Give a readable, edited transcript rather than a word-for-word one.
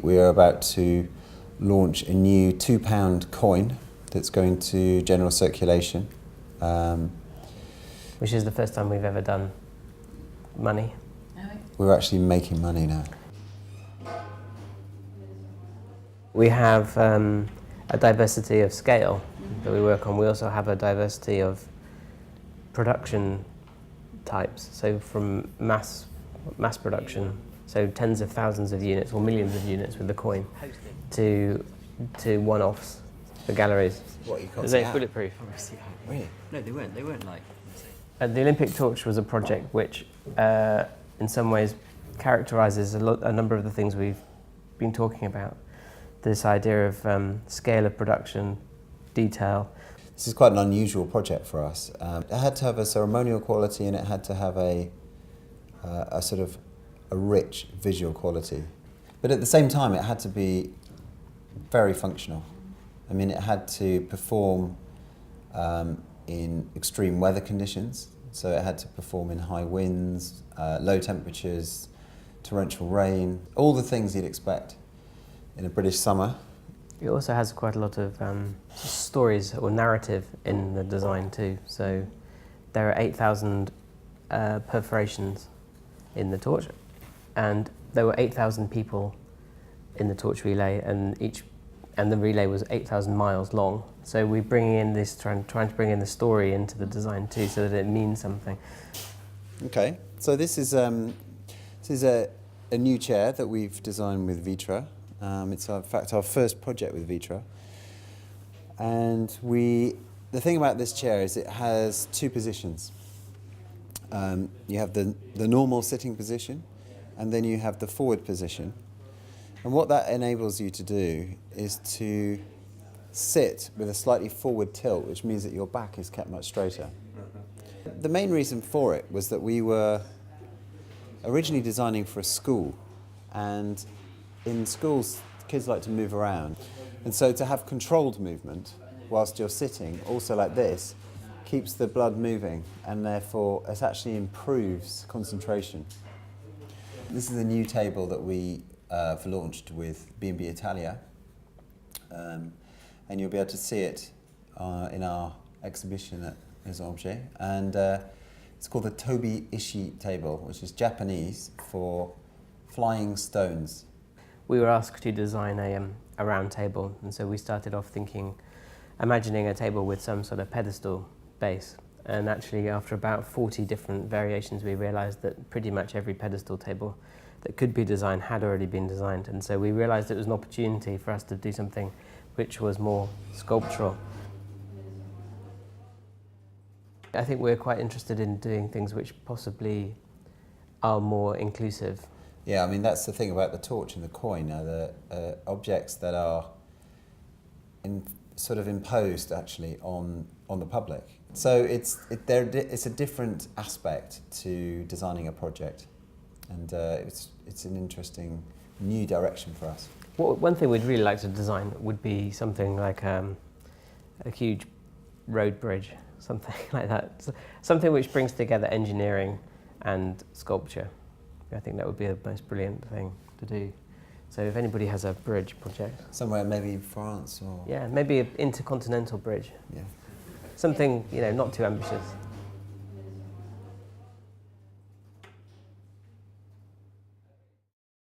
we are about to launch a new £2 coin that's going to general circulation. Which is the first time we've ever done money. We're actually making money now. We have a diversity of scale that we work on. We also have a diversity of production types. So from mass production, so tens of thousands of units or millions of units with the coin, to one-offs for galleries. What, you can't Are see they out? bulletproof? Really? No, they weren't like... The Olympic torch was a project which, in some ways, characterises a number of the things we've been talking about. This idea of scale of production, detail. This is quite an unusual project for us. It had to have a ceremonial quality, and it had to have a sort of a rich visual quality. But at the same time, it had to be very functional. I mean, it had to perform in extreme weather conditions. So it had to perform in high winds, low temperatures, torrential rain, all the things you'd expect in a British summer. It also has quite a lot of stories or narrative in the design too. So there are 8,000 perforations in the torch, and there were 8,000 people in the torch relay, and the relay was 8,000 miles long. So we're bringing in this, trying to bring in the story into the design too, so that it means something. Okay, so this is a new chair that we've designed with Vitra. It's in fact our first project with Vitra, and the thing about this chair is it has two positions. You have the normal sitting position, and then you have the forward position. And what that enables you to do is to sit with a slightly forward tilt, which means that your back is kept much straighter. The main reason for it was that we were originally designing for a school, and in schools kids like to move around, and so to have controlled movement whilst you're sitting, also like this, keeps the blood moving, and therefore it actually improves concentration. This is a new table that we have launched with B&B Italia, and you'll be able to see it in our exhibition at Les Objets, and it's called the Tobi Ishi table, which is Japanese for flying stones. We were asked to design a round table, and so we started off imagining a table with some sort of pedestal base. And actually, after about 40 different variations, we realised that pretty much every pedestal table that could be designed had already been designed. And so we realised it was an opportunity for us to do something which was more sculptural. I think we're quite interested in doing things which possibly are more inclusive. Yeah, I mean, that's the thing about the torch and the coin, the objects that are sort of imposed actually on the public. So it's a different aspect to designing a project, and it's an interesting new direction for us. One thing we'd really like to design would be something like a huge road bridge, something like that. Something which brings together engineering and sculpture. I think that would be the most brilliant thing to do. So if anybody has a bridge project. Somewhere maybe in France or... Yeah, maybe an intercontinental bridge. Yeah. Something, not too ambitious.